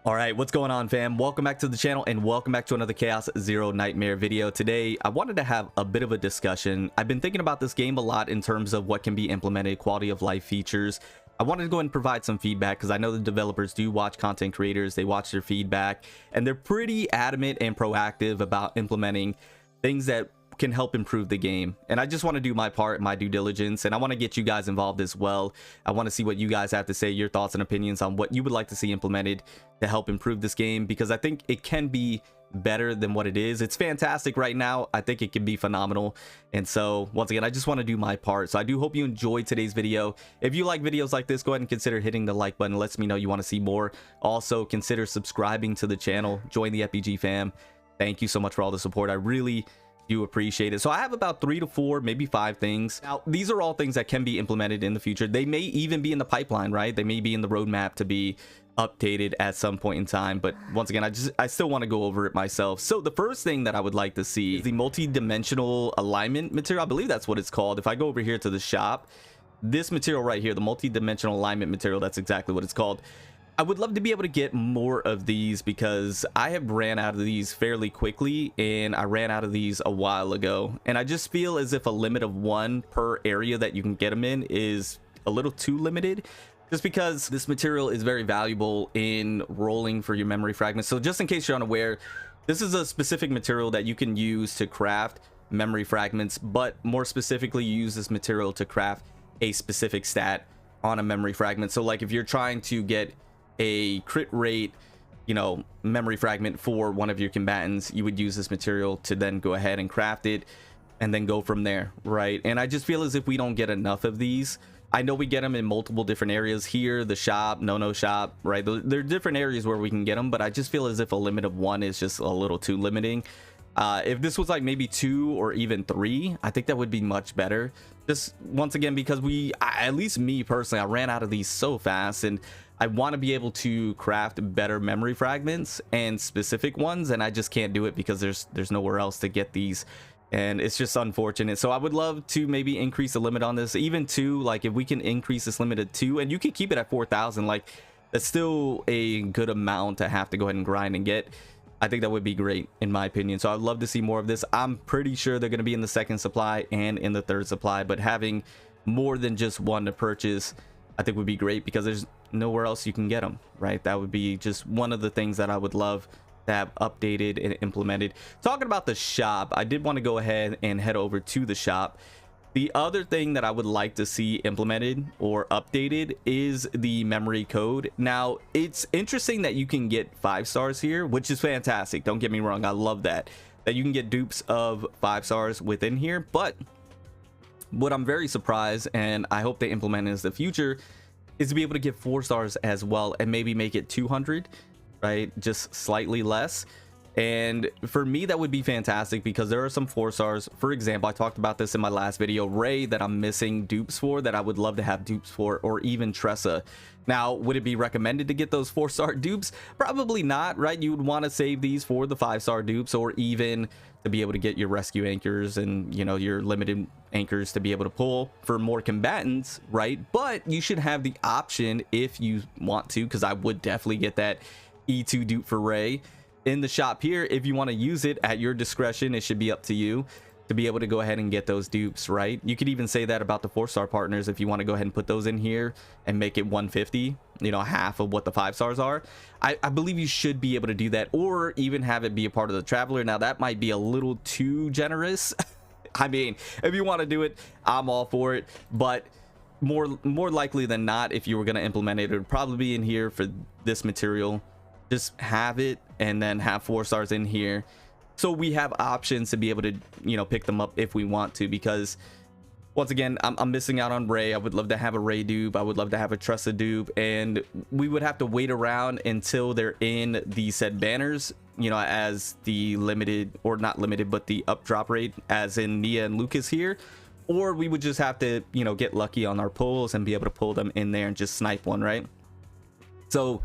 All right, what's going on, fam? Welcome back to the channel and welcome back to another Chaos Zero Nightmare video. Today I wanted to have a bit of a discussion. I've been thinking about this game a lot in terms of what can be implemented, quality of life features. I wanted to go ahead and provide some feedback because I know the developers do watch content creators, they watch their feedback, and they're pretty adamant and proactive about implementing things that can help improve the game. And I just want to do my part, my due diligence, and I want to get you guys involved as well. I want to see what you guys have to say, your thoughts and opinions on what you would like to see implemented to help improve this game, because I think it can be better than what it is. It's fantastic right now. I think it can be phenomenal. And so once again, I just want to do my part. So I do hope you enjoyed today's video. If you like videos like this, go ahead and consider hitting the like button. It lets me know you want to see more. Also consider subscribing to the channel, join the FBG fam. Thank you so much for all the support. I really do appreciate it. So I have about 3 to 4, maybe 5 things. Now, these are all things that can be implemented in the future. They may even be in the pipeline, right? They may be in the roadmap to be updated at some point in time. But once again, I still want to go over it myself. So the first thing that I would like to see is the multi-dimensional alignment material. I believe that's what it's called. If I go over here to the shop, this material right here, the multi-dimensional alignment material, that's exactly what it's called. I would love to be able to get more of these because I have ran out of these fairly quickly, and I ran out of these a while ago. And I just feel as if a limit of 1 per area that you can get them in is a little too limited, just because this material is very valuable in rolling for your memory fragments. So just in case you're unaware, this is a specific material that you can use to craft memory fragments, but more specifically, you use this material to craft a specific stat on a memory fragment. So like if you're trying to get a crit rate, you know, memory fragment for one of your combatants, you would use this material to then go ahead and craft it and then go from there, right? And I just feel as if we don't get enough of these. I know we get them in multiple different areas here, the shop, no shop, right? There are different areas where we can get them, but I just feel as if a limit of 1 is just a little too limiting. If this was like maybe 2 or even 3, I think that would be much better. Just once again, because at least me personally, I ran out of these so fast, and I want to be able to craft better memory fragments and specific ones, and I just can't do it because there's nowhere else to get these, and it's just unfortunate. So I would love to maybe increase the limit on this, even 2. Like if we can increase this limit to 2, and you can keep it at 4,000, like that's still a good amount to have to go ahead and grind and get. I think that would be great in my opinion. So I'd love to see more of this. I'm pretty sure they're going to be in the 2nd supply and in the 3rd supply, but having more than just 1 to purchase, I think would be great, because there's nowhere else you can get them, right? That would be just one of the things that I would love to have updated and implemented. Talking about the shop, I did want to go ahead and head over to the shop. The other thing that I would like to see implemented or updated is the memory code. Now, it's interesting that you can get 5 stars here, which is fantastic. Don't get me wrong, I love that you can get dupes of 5 stars within here. But what I'm very surprised, and I hope they implement in the future, is to be able to get 4 stars as well, and maybe make it 200, right? Just slightly less. And for me, that would be fantastic, because there are some 4 stars. For example, I talked about this in my last video, Ray, that I'm missing dupes for, that I would love to have dupes for, or even Tressa. Now, would it be recommended to get those 4-star dupes? Probably not, right? You would want to save these for the 5-star dupes, or even to be able to get your rescue anchors and, you know, your limited anchors to be able to pull for more combatants, right? But you should have the option if you want to, because I would definitely get that E2 dupe for Ray in the shop here. If you want to use it at your discretion, it should be up to you to be able to go ahead and get those dupes, right? You could even say that about the 4-star partners if you want to go ahead and put those in here and make it 150, you know, half of what the 5 stars are. I believe you should be able to do that, or even have it be a part of the traveler. Now that might be a little too generous. I mean, if you want to do it, I'm all for it, but more likely than not, if you were going to implement it, it would probably be in here for this material. Just have it and then have 4 stars in here, so we have options to be able to, you know, pick them up if we want to. Because once again, I'm missing out on Ray. I would love to have a Ray dupe. I would love to have a Tressa dupe, and we would have to wait around until they're in the said banners, you know, as the limited, or not limited, but the up drop rate, as in Nia and Lucas here. Or we would just have to, you know, get lucky on our pulls and be able to pull them in there and just snipe one, right? So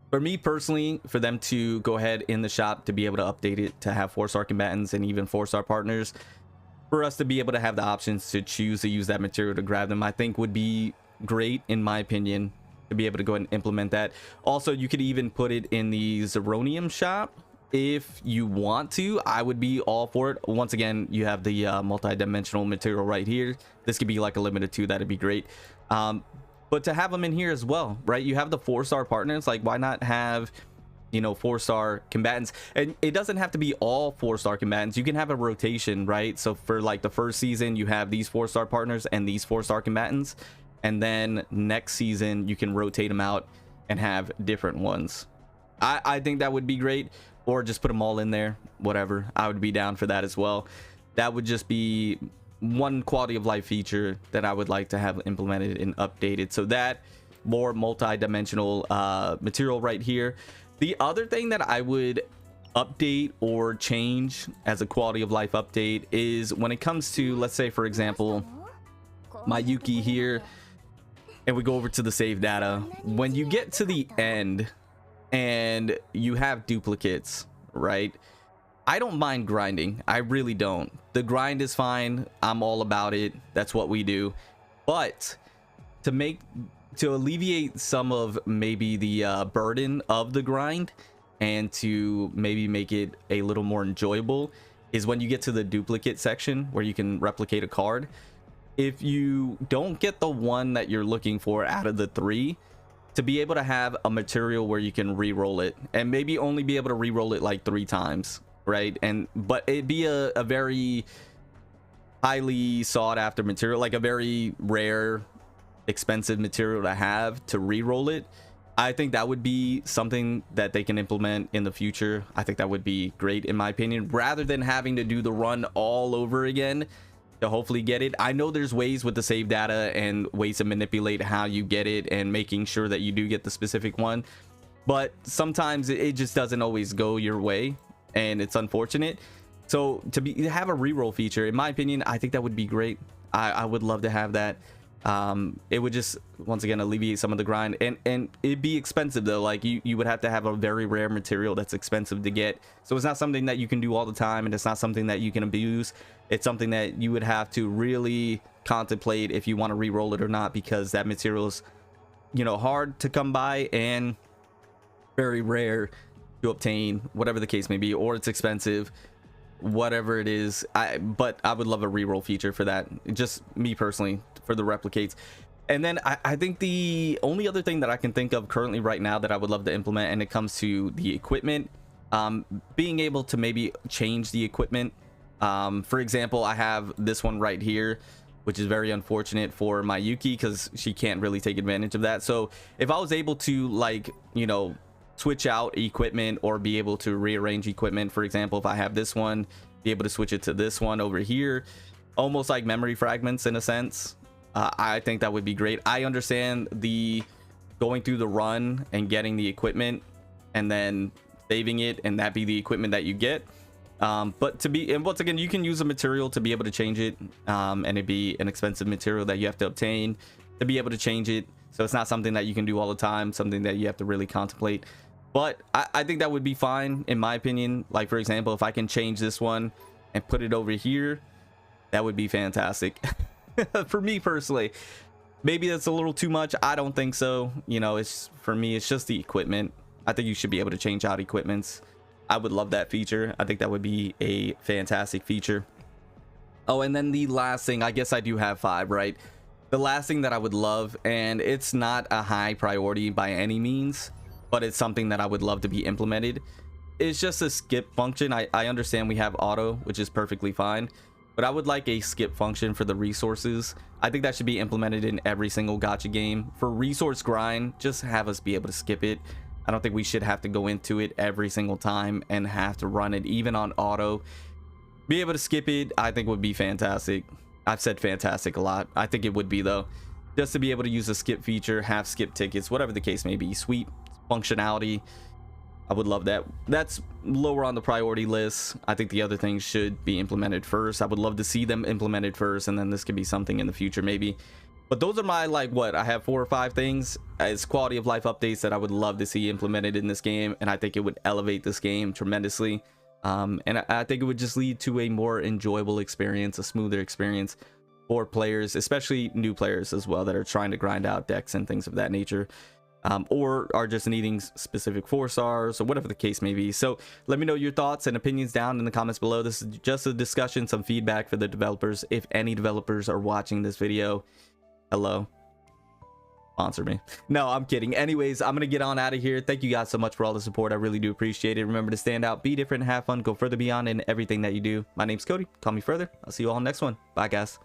for me personally, for them to go ahead in the shop to be able to update it to have 4-star combatants and even 4-star partners, for us to be able to have the options to choose to use that material to grab them, I think would be great in my opinion. to be able to go ahead and implement that. Also, you could even put it in the Zeronium shop if you want to. I would be all for it. Once again, you have the multi-dimensional material right here. This could be like a limited 2. That'd be great. But to have them in here as well, right? You have the 4-star partners. Like, why not have, you know, 4-star combatants? And it doesn't have to be all 4-star combatants. You can have a rotation, right? So for like the first season, you have these 4-star partners and these 4-star combatants, and then next season you can rotate them out and have different ones. I think that would be great. Or just put them all in there, whatever. I would be down for that as well. That would just be one quality of life feature that I would like to have implemented and updated. So that, more multi-dimensional material right here. The other thing that I would update or change as a quality of life update is when it comes to, let's say for example, my Yuki here, and we go over to the save data. When you get to the end and you have duplicates, right? I don't mind grinding. I really don't. The grind is fine. I'm all about it. That's what we do. But to alleviate some of maybe the burden of the grind, and to maybe make it a little more enjoyable, is when you get to the duplicate section where you can replicate a card. If you don't get the one that you're looking for out of the 3, to be able to have a material where you can re-roll it, and maybe only be able to re-roll it like 3 times, right? But it'd be a very highly sought after material, like a very rare, expensive material to have to re-roll it. I think that would be something that they can implement in the future. I think that would be great in my opinion, rather than having to do the run all over again to hopefully get it. I know there's ways with the save data and ways to manipulate how you get it and making sure that you do get the specific one, but sometimes it just doesn't always go your way, and it's unfortunate. So to have a reroll feature, in my opinion, I think that would be great. I would love to have that. It would just, once again, alleviate some of the grind, and it'd be expensive though. Like you would have to have a very rare material that's expensive to get, so it's not something that you can do all the time, and it's not something that you can abuse. It's something that you would have to really contemplate if you want to re-roll it or not, because that material is, you know, hard to come by and very rare to obtain, whatever the case may be, or it's expensive, whatever it is. But I would love a reroll feature for that, just me personally, for the replicates. And then I think the only other thing that I can think of currently right now that I would love to implement, and it comes to the equipment, being able to maybe change the equipment. For example, I have this one right here, which is very unfortunate for my Yuki because she can't really take advantage of that. So if I was able to, like, you know, switch out equipment or be able to rearrange equipment, for example, if I have this one, be able to switch it to this one over here, almost like memory fragments in a sense. I think that would be great. I understand the going through the run and getting the equipment and then saving it and that be the equipment that you get. But to be, and once again, you can use a material to be able to change it, and it'd be an expensive material that you have to obtain to be able to change it. So it's not something that you can do all the time, something that you have to really contemplate. But I think that would be fine in my opinion. Like, for example, if I can change this one and put it over here, that would be fantastic. For me personally. Maybe that's a little too much. I don't think so. You know, it's, for me, it's just the equipment. I think you should be able to change out equipments. I would love that feature. I think that would be a fantastic feature. Oh, and then the last thing, I guess I do have 5, right? The last thing that I would love, and it's not a high priority by any means, but it's something that I would love to be implemented, is just a skip function. I understand we have auto, which is perfectly fine, but I would like a skip function for the resources. I think that should be implemented in every single gacha game. For resource grind, just have us be able to skip it. I don't think we should have to go into it every single time and have to run it even on auto. Be able to skip it, I think would be fantastic. I've said fantastic a lot. I think it would be though. Just to be able to use a skip feature, have skip tickets, whatever the case may be. Sweet functionality. I would love that. That's lower on the priority list. I think the other things should be implemented first. I would love to see them implemented first, and then this could be something in the future maybe. But those are my, like, what, I have 4 or 5 things as quality of life updates that I would love to see implemented in this game, and I think it would elevate this game tremendously. And I think it would just lead to a more enjoyable experience, a smoother experience for players, especially new players as well, that are trying to grind out decks and things of that nature. or are just needing specific 4 stars or whatever the case may be. So let me know your thoughts and opinions down in the comments below. This is just a discussion, some feedback for the developers. If any developers are watching this video, hello, sponsor me. No, I'm kidding. Anyways, I'm gonna get on out of here. Thank you guys so much for all the support. I really do appreciate it. Remember to stand out, be different, have fun, go further beyond in everything that you do. My name's Cody. Call me further. I'll see you all in the next one. Bye guys.